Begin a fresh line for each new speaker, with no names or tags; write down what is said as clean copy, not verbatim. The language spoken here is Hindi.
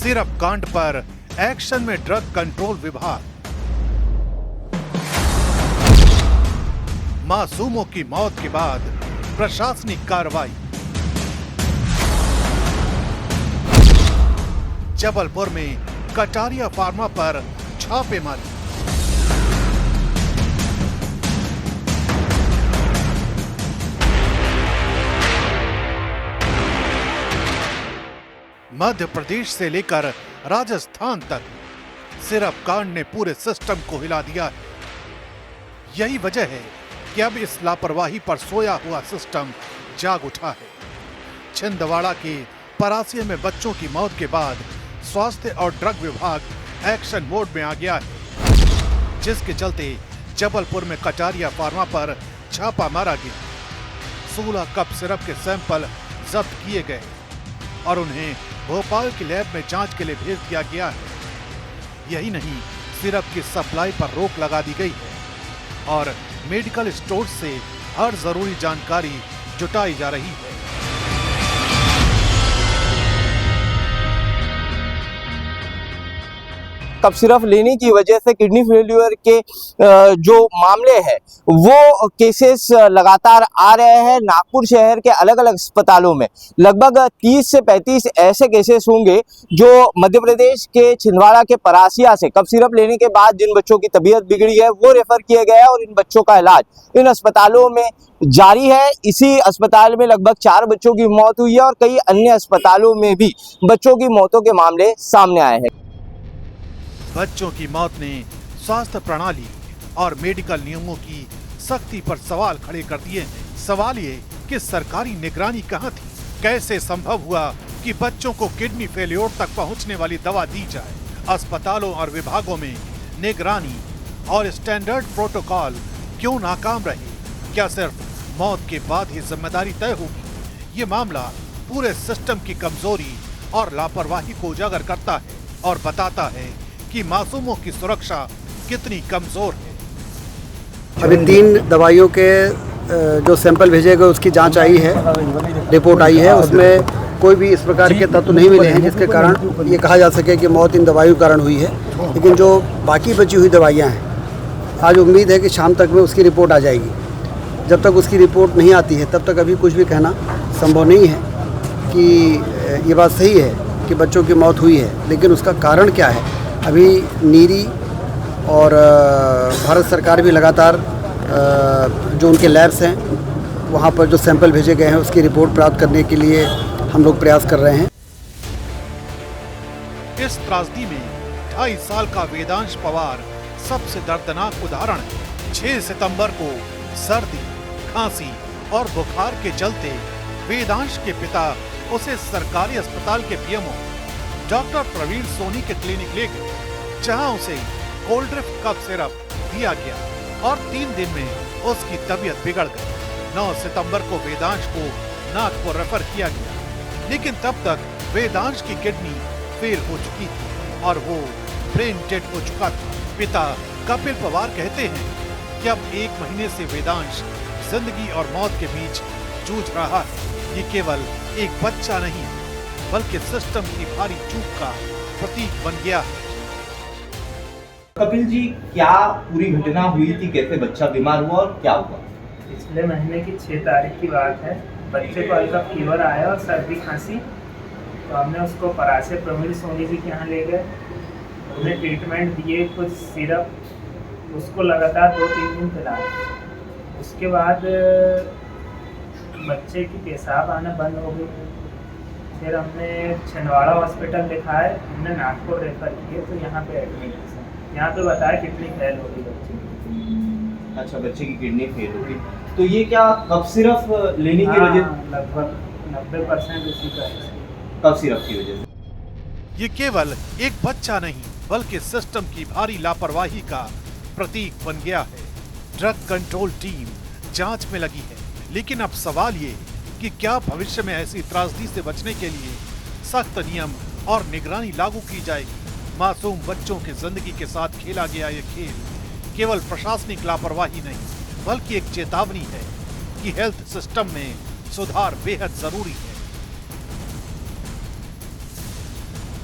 सिरप कांड पर एक्शन में ड्रग कंट्रोल विभाग। मासूमों की मौत के बाद प्रशासनिक कार्रवाई। जबलपुर में कटारिया फार्मा पर छापेमारी। मध्य प्रदेश से लेकर राजस्थान तक सिरप कांड ने पूरे सिस्टम को हिला दिया है। यही वजह है कि अब इस लापरवाही पर सोया हुआ सिस्टम जाग उठा है। छिंदवाड़ा के परासिया में बच्चों की मौत के बाद स्वास्थ्य और ड्रग विभाग एक्शन मोड में आ गया है, जिसके चलते जबलपुर में कटारिया फार्मा पर छापा मारा गया। 16 कप सिरप के सैंपल जब्त किए गए और उन्हें भोपाल की लैब में जांच के लिए भेज दिया गया है। यही नहीं, सिरप की सप्लाई पर रोक लगा दी गई है और मेडिकल स्टोर से हर जरूरी जानकारी जुटाई जा रही है।
कप सिरप लेने की वजह से किडनी फेल्यूर के जो मामले हैं वो केसेस लगातार आ रहे हैं। नागपुर शहर के अलग अलग अस्पतालों में लगभग 30 से 35 ऐसे केसेस होंगे जो मध्य प्रदेश के छिंदवाड़ा के परासिया से कप सिरप लेने के बाद जिन बच्चों की तबीयत बिगड़ी है वो रेफर किए गए हैं और इन बच्चों का इलाज इन अस्पतालों में जारी है। इसी अस्पताल में लगभग 4 बच्चों की मौत हुई है और कई अन्य अस्पतालों में भी बच्चों की मौतों के मामले सामने आए हैं।
बच्चों की मौत ने स्वास्थ्य प्रणाली और मेडिकल नियमों की सख्ती पर सवाल खड़े कर दिए हैं। सवाल ये कि सरकारी निगरानी कहां थी? कैसे संभव हुआ कि बच्चों को किडनी फेल्योर तक पहुंचने वाली दवा दी जाए? अस्पतालों और विभागों में निगरानी और स्टैंडर्ड प्रोटोकॉल क्यों नाकाम रहे? क्या सिर्फ मौत के बाद ही जिम्मेदारी तय होगी? ये मामला पूरे सिस्टम की कमजोरी और लापरवाही को उजागर करता है और बताता है कि मासूमों की सुरक्षा कितनी कमजोर है।
अभी 3 दवाइयों के जो सैंपल भेजे गए उसकी जांच आई है, रिपोर्ट आई है। उसमें कोई भी इस प्रकार के तत्व नहीं मिले हैं जिसके कारण ये कहा जा सके कि मौत इन दवाइयों के कारण हुई है। लेकिन जो बाकी बची हुई दवाइयां हैं, आज उम्मीद है कि शाम तक में उसकी रिपोर्ट आ जाएगी। जब तक उसकी रिपोर्ट नहीं आती है तब तक अभी कुछ भी कहना संभव नहीं है कि ये बात सही है कि बच्चों की मौत हुई है, लेकिन उसका कारण क्या है अभी नीरी और भारत सरकार भी लगातार जो उनके लैब्स हैं वहाँ पर जो सैंपल भेजे गए हैं उसकी रिपोर्ट प्राप्त करने के लिए हम लोग प्रयास कर रहे हैं।
इस त्रासदी में 2.5 साल का वेदांश पवार सबसे दर्दनाक उदाहरण है। 6 सितंबर को सर्दी, खांसी और बुखार के चलते वेदांश के पिता उसे सरकारी अस्पताल के पीएमओ डॉक्टर प्रवीण सोनी के क्लिनिक ले गए, जहां उसे कोल्ड ड्रिफ्ट कप सिरप दिया गया और 3 दिन में उसकी तबीयत बिगड़ गई। 9 सितंबर को वेदांश को नागपुर रेफर किया गया, लेकिन तब तक वेदांश की किडनी फेल हो चुकी थी और वो ब्रेन डेड हो चुका था। पिता कपिल पवार कहते हैं कि अब 1 महीने से वेदांश जिंदगी और मौत के बीच जूझ रहा है। ये केवल एक बच्चा नहीं है, बल्कि सिस्टम की भारी चूक का प्रतीक बन गया है।
कपिल जी, क्या पूरी घटना हुई थी? कैसे बच्चा बीमार हुआ और क्या हुआ?
पिछले महीने की 6 तारीख की बात है। बच्चे को हल्का फीवर आया और सर्दी खांसी, तो हमने उसको परासिया प्रवीण सोनी जी के यहाँ ले गए। उन्हें ट्रीटमेंट दिए, कुछ सिरप उसको लगातार 2-3 दिन पिलाया। उसके बाद बच्चे की पेशाब आना बंद हो गई। फिर हमने छिंदवाड़ा हॉस्पिटल दिखाया, हमने नागपुर रेफर किए तो यहाँ पे एडमिट है। यहाँ पे बताया किडनी फेल होगी बच्चे की।
अच्छा, बच्चे की किडनी फेल होगी। तो ये क्या कप सिरप लेने की वजह?
लगभग 90% उसी का है,
कप सिरप की वजह से।
ये केवल एक बच्चा नहीं, बल्कि सिस्टम की भारी लापरवाही का प्रतीक बन गया है। ड्रग कंट्रोल टीम जांच में लगी है, लेकिन अब सवाल ये कि क्या भविष्य में ऐसी त्रासदी से बचने के लिए सख्त नियम और निगरानी लागू की जाएगी? मासूम बच्चों की जिंदगी के साथ खेला गया ये खेल केवल प्रशासनिक लापरवाही नहीं, बल्कि एक चेतावनी है कि हेल्थ सिस्टम में सुधार बेहद जरूरी है।